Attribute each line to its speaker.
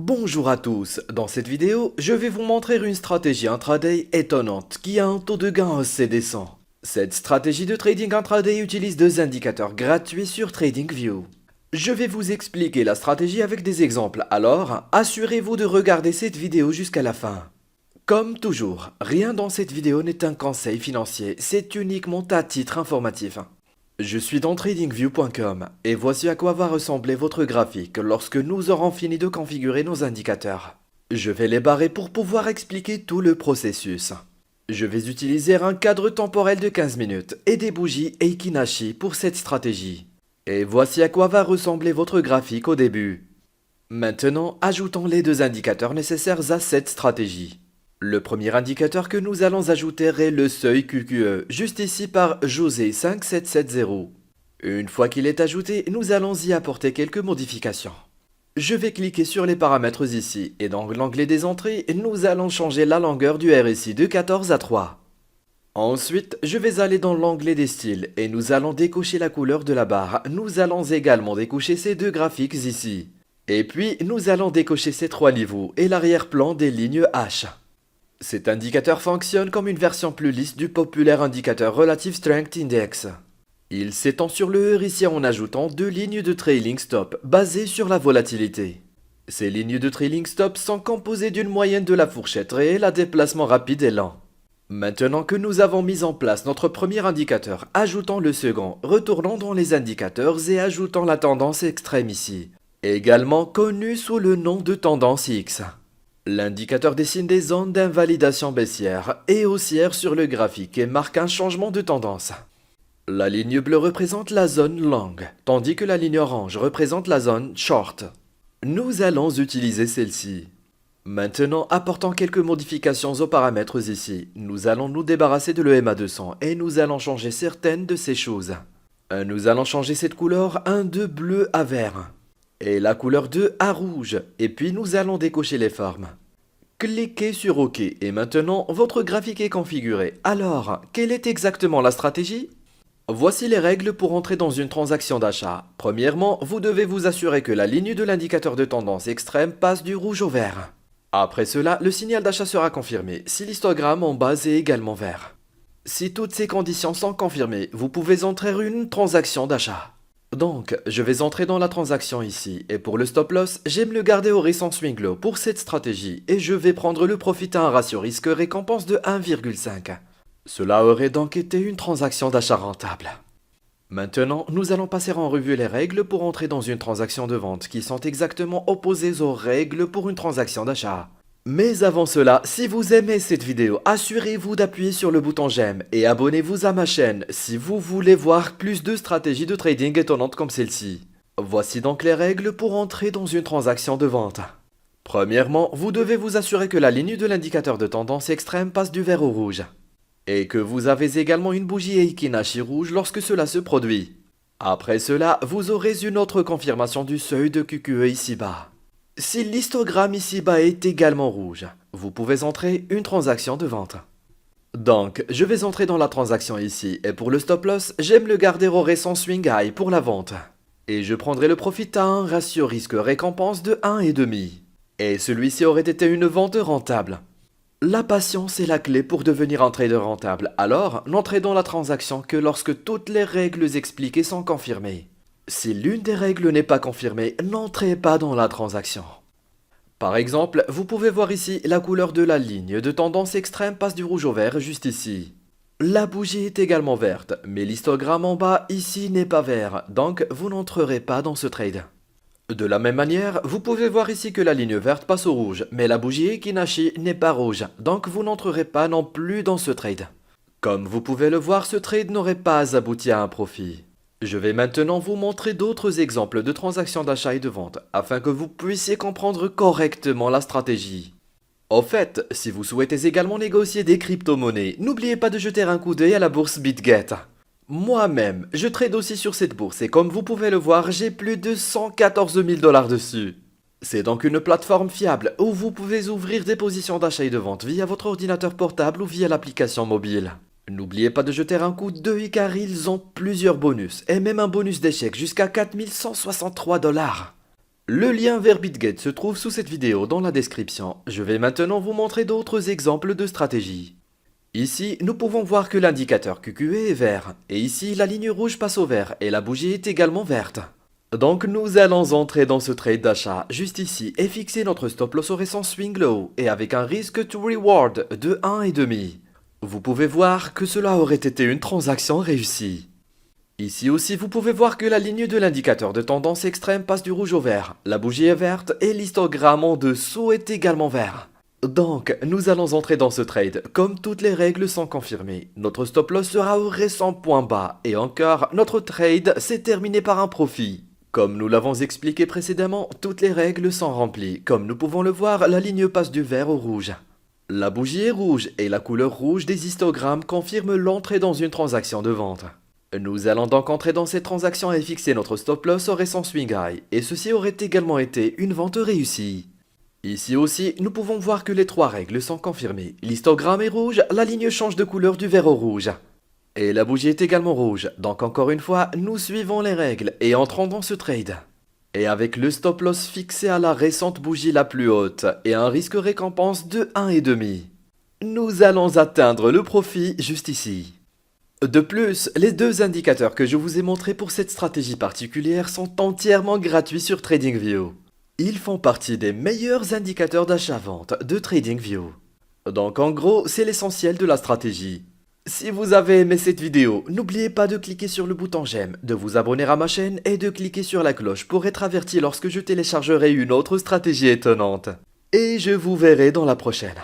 Speaker 1: Bonjour à tous, dans cette vidéo, je vais vous montrer une stratégie intraday étonnante qui a un taux de gain assez décent. Cette stratégie de trading intraday utilise deux indicateurs gratuits sur TradingView. Je vais vous expliquer la stratégie avec des exemples, alors assurez-vous de regarder cette vidéo jusqu'à la fin. Comme toujours, rien dans cette vidéo n'est un conseil financier, c'est uniquement à titre informatif. Je suis dans TradingView.com et voici à quoi va ressembler votre graphique lorsque nous aurons fini de configurer nos indicateurs. Je vais les barrer pour pouvoir expliquer tout le processus. Je vais utiliser un cadre temporel de 15 minutes et des bougies Eikinashi pour cette stratégie. Et voici à quoi va ressembler votre graphique au début. Maintenant, ajoutons les deux indicateurs nécessaires à cette stratégie. Le premier indicateur que nous allons ajouter est le seuil QQE, juste ici par José5770. Une fois qu'il est ajouté, nous allons y apporter quelques modifications. Je vais cliquer sur les paramètres ici, et dans l'onglet des entrées, nous allons changer la longueur du RSI de 14 à 3. Ensuite, je vais aller dans l'onglet des styles, et nous allons décocher la couleur de la barre. Nous allons également décocher ces deux graphiques ici. Et puis, nous allons décocher ces trois niveaux et l'arrière-plan des lignes H. Cet indicateur fonctionne comme une version plus lisse du populaire indicateur Relative Strength Index. Il s'étend sur le RSI en ajoutant deux lignes de trailing stop basées sur la volatilité. Ces lignes de trailing stop sont composées d'une moyenne de la fourchette réelle à déplacement rapide et lent. Maintenant que nous avons mis en place notre premier indicateur, ajoutons le second, retournons dans les indicateurs et ajoutons la tendance extrême ici, également connue sous le nom de tendance X. L'indicateur dessine des zones d'invalidation baissière et haussière sur le graphique et marque un changement de tendance. La ligne bleue représente la zone long, tandis que la ligne orange représente la zone short. Nous allons utiliser celle-ci. Maintenant, apportons quelques modifications aux paramètres ici. Nous allons nous débarrasser de l'EMA 200 et nous allons changer certaines de ces choses. Nous allons changer cette couleur de bleu à vert. Et la couleur 2 à rouge, et puis nous allons décocher les formes. Cliquez sur OK, et maintenant votre graphique est configuré. Alors, quelle est exactement la stratégie? Voici les règles pour entrer dans une transaction d'achat. Premièrement, vous devez vous assurer que la ligne de l'indicateur de tendance extrême passe du rouge au vert. Après cela, le signal d'achat sera confirmé, si l'histogramme en bas est également vert. Si toutes ces conditions sont confirmées, vous pouvez entrer une transaction d'achat. Donc, je vais entrer dans la transaction ici, et pour le stop loss, j'aime le garder au récent swing low pour cette stratégie, et je vais prendre le profit à un ratio risque-récompense de 1,5. Cela aurait donc été une transaction d'achat rentable. Maintenant, nous allons passer en revue les règles pour entrer dans une transaction de vente qui sont exactement opposées aux règles pour une transaction d'achat. Mais avant cela, si vous aimez cette vidéo, assurez-vous d'appuyer sur le bouton j'aime et abonnez-vous à ma chaîne si vous voulez voir plus de stratégies de trading étonnantes comme celle-ci. Voici donc les règles pour entrer dans une transaction de vente. Premièrement, vous devez vous assurer que la ligne de l'indicateur de tendance extrême passe du vert au rouge. Et que vous avez également une bougie Eikinashi rouge lorsque cela se produit. Après cela, vous aurez une autre confirmation du seuil de QQE ici-bas. Si l'histogramme ici-bas est également rouge, vous pouvez entrer une transaction de vente. Donc, je vais entrer dans la transaction ici, et pour le stop loss, j'aime le garder au récent swing high pour la vente. Et je prendrai le profit à un ratio risque-récompense de 1,5. Et celui-ci aurait été une vente rentable. La patience est la clé pour devenir un trader rentable, alors n'entrez dans la transaction que lorsque toutes les règles expliquées sont confirmées. Si l'une des règles n'est pas confirmée, n'entrez pas dans la transaction. Par exemple, vous pouvez voir ici la couleur de la ligne de tendance extrême passe du rouge au vert juste ici. La bougie est également verte, mais l'histogramme en bas ici n'est pas vert, donc vous n'entrerez pas dans ce trade. De la même manière, vous pouvez voir ici que la ligne verte passe au rouge, mais la bougie Eikinashi n'est pas rouge, donc vous n'entrerez pas non plus dans ce trade. Comme vous pouvez le voir, ce trade n'aurait pas abouti à un profit. Je vais maintenant vous montrer d'autres exemples de transactions d'achat et de vente, afin que vous puissiez comprendre correctement la stratégie. Au fait, si vous souhaitez également négocier des crypto-monnaies, n'oubliez pas de jeter un coup d'œil à la bourse BitGet. Moi-même, je trade aussi sur cette bourse et comme vous pouvez le voir, j'ai plus de 114 000 $ dessus. C'est donc une plateforme fiable où vous pouvez ouvrir des positions d'achat et de vente via votre ordinateur portable ou via l'application mobile. N'oubliez pas de jeter un coup d'œil car ils ont plusieurs bonus, et même un bonus d'échec jusqu'à 4163 $. Le lien vers BitGet se trouve sous cette vidéo dans la description. Je vais maintenant vous montrer d'autres exemples de stratégies. Ici, nous pouvons voir que l'indicateur QQE est vert, et ici la ligne rouge passe au vert et la bougie est également verte. Donc nous allons entrer dans ce trade d'achat juste ici et fixer notre stop loss au récent swing low et avec un risque to reward de 1,5. Vous pouvez voir que cela aurait été une transaction réussie. Ici aussi vous pouvez voir que la ligne de l'indicateur de tendance extrême passe du rouge au vert, la bougie est verte et l'histogramme en dessous est également vert. Donc nous allons entrer dans ce trade, comme toutes les règles sont confirmées. Notre stop loss sera au récent point bas et encore notre trade s'est terminé par un profit. Comme nous l'avons expliqué précédemment, toutes les règles sont remplies. Comme nous pouvons le voir, la ligne passe du vert au rouge. La bougie est rouge et la couleur rouge des histogrammes confirme l'entrée dans une transaction de vente. Nous allons donc entrer dans cette transaction et fixer notre stop loss au récent swing high, et ceci aurait également été une vente réussie. Ici aussi, nous pouvons voir que les trois règles sont confirmées. L'histogramme est rouge, la ligne change de couleur du vert au rouge. Et la bougie est également rouge, donc encore une fois, nous suivons les règles et entrons dans ce trade. Et avec le stop loss fixé à la récente bougie la plus haute et un risque récompense de 1,5, nous allons atteindre le profit juste ici. De plus, les deux indicateurs que je vous ai montrés pour cette stratégie particulière sont entièrement gratuits sur TradingView. Ils font partie des meilleurs indicateurs d'achat-vente de TradingView. Donc en gros, c'est l'essentiel de la stratégie. Si vous avez aimé cette vidéo, n'oubliez pas de cliquer sur le bouton j'aime, de vous abonner à ma chaîne et de cliquer sur la cloche pour être averti lorsque je téléchargerai une autre stratégie étonnante. Et je vous verrai dans la prochaine.